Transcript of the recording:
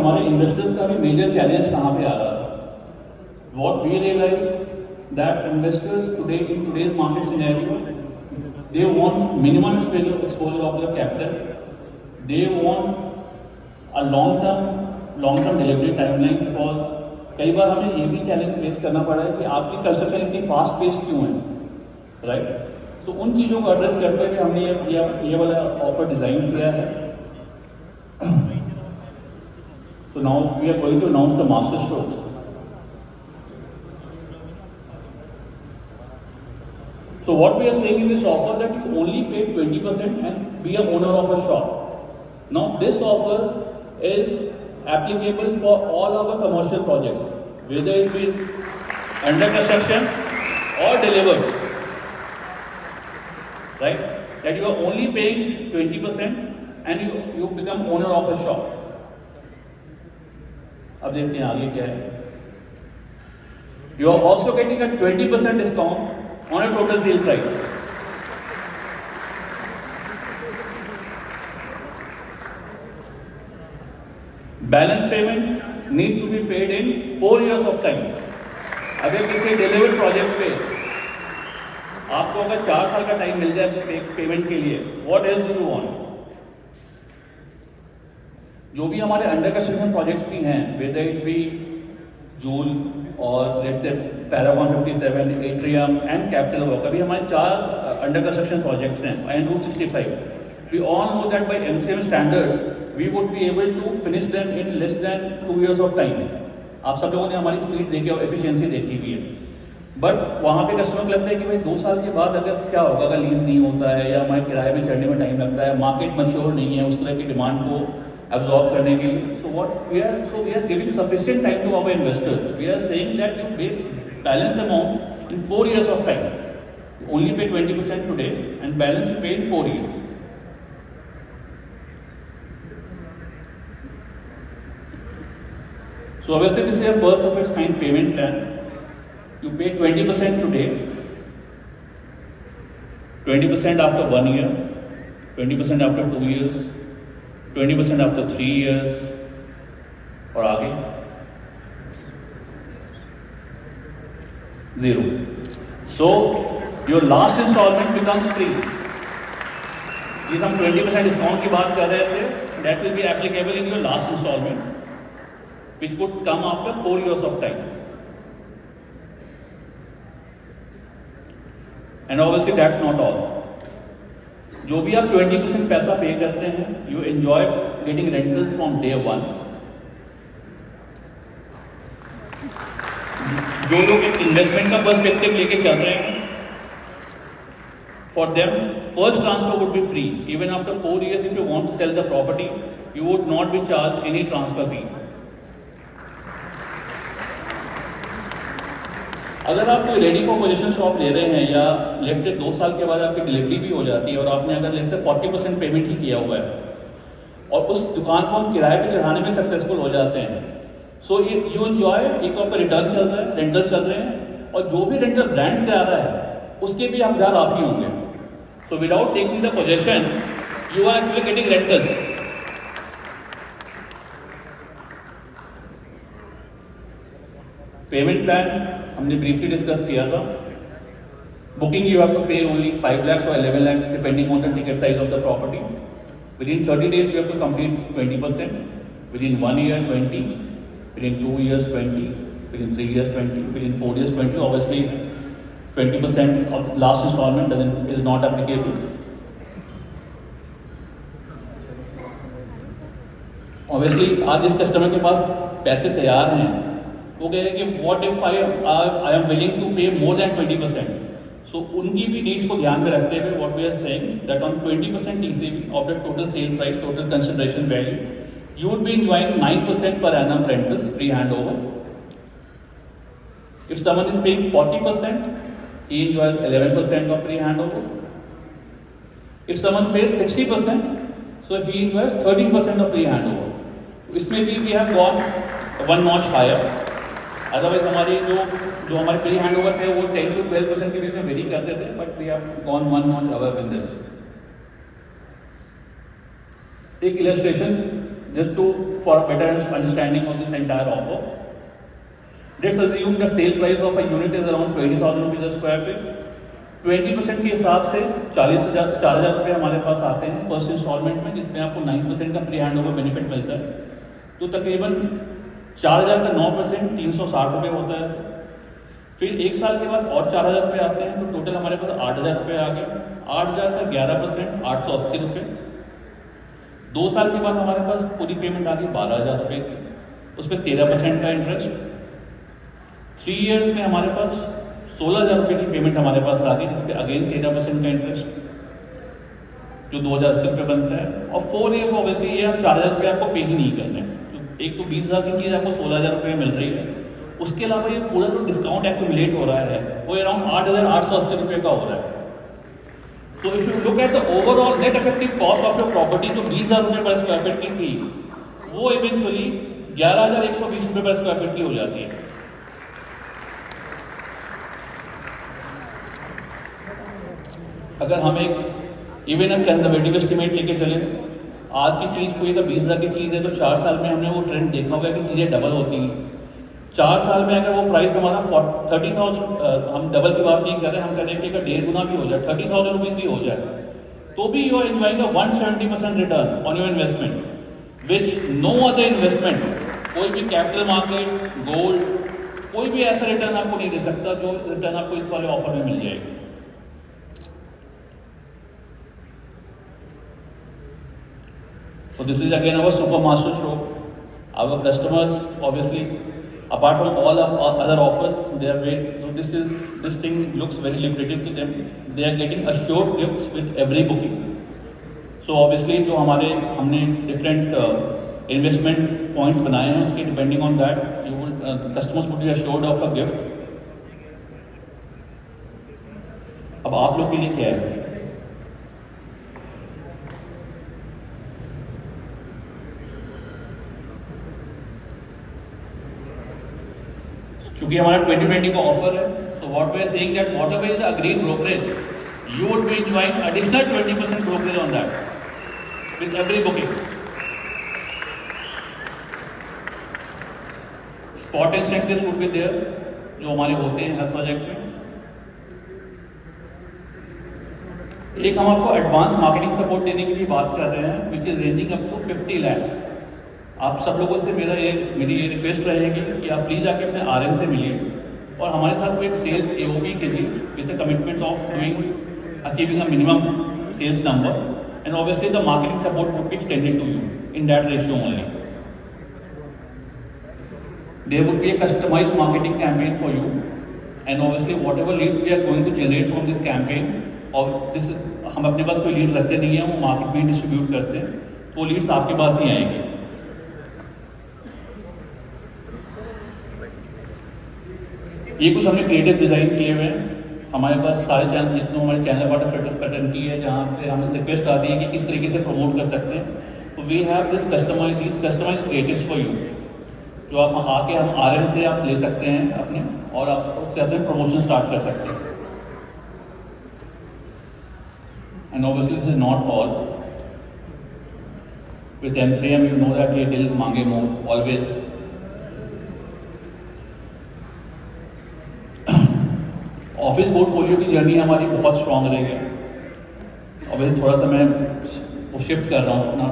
हमारे इन्वेस्टर्स का भी मेजर चैलेंज कहाँ पे आ रहा था? What we realized that investors today in today's market scenario, they want minimum exposure of their capital. They want a long-term delivery timeline because कई बार हमें ये भी चैलेंज फेस करना पड़ा है कि आपकी कंस्ट्रक्शन इतनी फास्ट पेस क्यों है, राइट? तो उन चीज़ों को एड्रेस करते हुए हमने ये वाला ऑफर डिज़ाइन किया है. So now we are going to announce the master strokes. So what we are saying in this offer that you only pay 20% and be a owner of a shop. Now this offer is applicable for all our commercial projects, whether it be under construction or delivered, right? That you are only paying 20% and you become owner of a shop. अब देखते हैं आगे क्या है. You are also getting a 20% discount on a total sale price. Balance payment needs to be paid in 4 years of time. अगर किसी delivered project पे आपको अगर 4 साल का टाइम मिल जाए पेमेंट के लिए, what else do you want? जो भी हमारे अंडर कंस्ट्रक्शन प्रोजेक्ट्स भी हैं, वेदर इट बी जूल और लेट्स से Paragon 57, Atrium and Capital Walk, अभी हमारे 4 अंडर कंस्ट्रक्शन प्रोजेक्ट्स हैं and Route 65. We all know that by MCM standards we would be able to finish them in less than 2 years of time. आप सब लोगों ने हमारी स्पीड देखी और एफिशिएंसी देखी हुई है. बट वहाँ पे कस्टमर को लगता है कि भाई 2 साल के बाद अगर क्या होगा, अगर लीज नहीं होता है या हमारे किराए में चढ़ने में टाइम लगता है, मार्केट मैच्योर नहीं है उस तरह की डिमांड को एब्जॉर्ब करने के लिए. So we are giving sufficient time to our investors. We are saying that you pay balance amount in 4 years of time. You only pay 20% today and balance you pay in 4 years. So obviously this is a first of its kind payment plan. You pay 20% today, 20% after 1 year, 20% after 2 years, 20% after 3 years, और आगे 0. So your last installment becomes free. जिस हम 20% discount की बात कर रहे थे, that will be applicable in your last installment, which would come after 4 years of time. And obviously that's not all. जो भी आप 20% पैसा पे करते हैं, you enjoy getting rentals from day 1. जो लोग एक इन्वेस्टमेंट का पर्सपेक्टिव लेके चल रहे हैं, for them first transfer would be free. Even after 4 years, if you want to sell the property, you would not be charged any transfer fee. अगर आप कोई रेडी फॉर पोजीशन शॉप ले रहे हैं या लेट से 2 साल के बाद आपकी डिलीवरी भी हो जाती है और आपने अगर लेट से 40% पेमेंट ही किया हुआ है और उस दुकान को हम किराए पे चढ़ाने में सक्सेसफुल हो जाते हैं, सो यू एंजॉय, एक तो आपका रिटर्न चल रहा है, रेंटल्स चल रहे हैं, और जो भी रेंटल ब्रांड से आ रहा है उसके भी हकदार आप ही होंगे. So without taking the possession you are actually getting rentals. Payment plan हमने ब्रीफली डिस्कस किया था. Booking you have to pay only 5 lakhs or 11 lakhs depending on the ticket size of the property. Within 30 days you have to complete 20%, within 1 year 20, within 2 years 20, within 3 years 20, within 4 years 20. Obviously 20% of last installment is not applicable. Obviously आज जिस customer के पास पैसे तैयार हैं वो कह रहे हैं कि what if I am willing to pay more then 20%. सो उनकी भी नीड्स को ध्यान में रखते हुए what we are saying that on 20% easily of the total sale price, total consideration value, you would be enjoying 9% per annum rentals pre handover. If someone is paying 40%, he enjoys 11% of pre handover. If someone pays 60%, so he enjoys 13% of pre handover. इसमें भी we have gone one notch higher. Otherwise हमारे जो हमारे pre hand over the वो 10 to 12% के बीच में vary करते थे, but we have gone one notch above in this. एक illustration just for a better understanding of this entire offer. Let's assume the sale price of a unit is around 20,000 rupees a square feet. 20% के हिसाब से 4,000 रुपये हमारे पास आते हैं first instalment में, जिसमें आपको 9% का प्री हैंड ओवर बेनिफिट मिलता है। तो तकरीबन 4,000 का 9% 360 रुपये होता है। फिर 1 साल के बाद और 4,000 रुपये आते हैं, तो टोटल हमारे पास 8,000 रुपये आ गए। 8,000 का 11% 880 रुपये। 2 साल के बाद हमारे पास पूरी पेमेंट आ गई 12,000 रुपये की, उस पर 13% का इंटरेस्ट। 3 ईयर्स में हमारे पास 16,000 रुपये की पेमेंट हमारे पास आ गई, जिस पर अगेन 13% का इंटरेस्ट, जो 2,080 रुपये बनता है। और 4 ईयर ऑब्वियसली ये आप 4,000 रुपये आपको पे ही नहीं करने। तो एक तो 20,000 की चीज़ आपको 16,000 रुपये मिल रही है, उसके अलावा ये पूरा जो डिस्काउंट एक्यूमुलेट हो रहा है वो अराउंड 8,880 रुपये का हो रहा है। तो if you look at the overall net effective cost of your property, जो 20,000 रुपये पर स्क्वायर फीट की थी, वो इवेंचुअली 11,120 रुपये पर स्क्वायर फीट की हो जाती है। अगर हम एक इवन अ कंजर्वेटिव एस्टिमेट लेके चलें, आज की चीज़ कोई अगर 20,000 की चीज़ है तो 4 साल में हमने वो ट्रेंड देखा हुआ है कि चीज़ें डबल होती हैं। 4 साल में अगर वो प्राइस हमारा 30,000, हम डबल की बात नहीं कर रहे, हम कह रहे हैं कि अगर 1.5 गुना भी हो जाए, 30,000 रुपीज़ भी हो जाए, तो भी you are enjoying a 170% return on your investment, which no other investment, कोई भी कैपिटल मार्केट, गोल्ड, कोई भी ऐसा रिटर्न आपको नहीं दे सकता जो रिटर्न आपको इस वाले ऑफर में मिल जाएगी। So this is again our super master stroke. Our customers, obviously, apart from all of other offers, they are very, so this thing looks very lucrative to them. They are getting assured gifts with every booking. So obviously जो हमने different investment points बनाए हैं, उसके depending on that, you will customers would be assured of a gift. अब आप लोग के लिए क्या है? क्योंकि हमारा 2020 का ऑफर है, तो what we are saying that whatever is agreed brokerage, you would be enjoying additional 20% brokerage on that with every booking. Spot incentives would be there, जो हमारे होते हैं हर प्रोजेक्ट में। एक हम आपको एडवांस मार्केटिंग सपोर्ट देने के लिए बात कर रहे हैं, which is ranging up to 50 lakhs। आप सब लोगों से मेरी ये रिक्वेस्ट रहेगी कि आप प्लीज़ आके अपने आरएम से मिलिए और हमारे साथ कोई एक सेल्स एओबी कीजिए with the commitment of doing achieving a minimum sales number, and obviously the marketing support would be extended to you in that ratio only. There would be a customised marketing campaign for you, and obviously whatever leads we are going to generate from this campaign, और this हम अपने पास कोई lead रखते नहीं हैं, वो market में distribute करते हैं, तो वो लीड्स आपके पास ही आएंगे। ये कुछ हमने क्रिएटिव डिज़ाइन किए हुए हैं। हमारे पास सारे चैनल, जितने हमारे चैनल वाटर फैटर्निटी है, जहाँ पे हमें रिक्वेस्ट आती है कि किस तरीके से प्रमोट कर सकते हैं, तो we have this customise creatives for you, जो आप आके हम आरएम से आप ले सकते हैं अपने, और आप उससे अपने प्रमोशन स्टार्ट कर सकते हैं। And obviously this is not all. With M3M you know that ये दिल मांगे मोर ऑलवेज। ऑफिस पोर्टफोलियो की जर्नी हमारी बहुत स्ट्रॉन्ग रही है। अब थोड़ा सा मैं वो शिफ्ट कर रहा हूँ अपना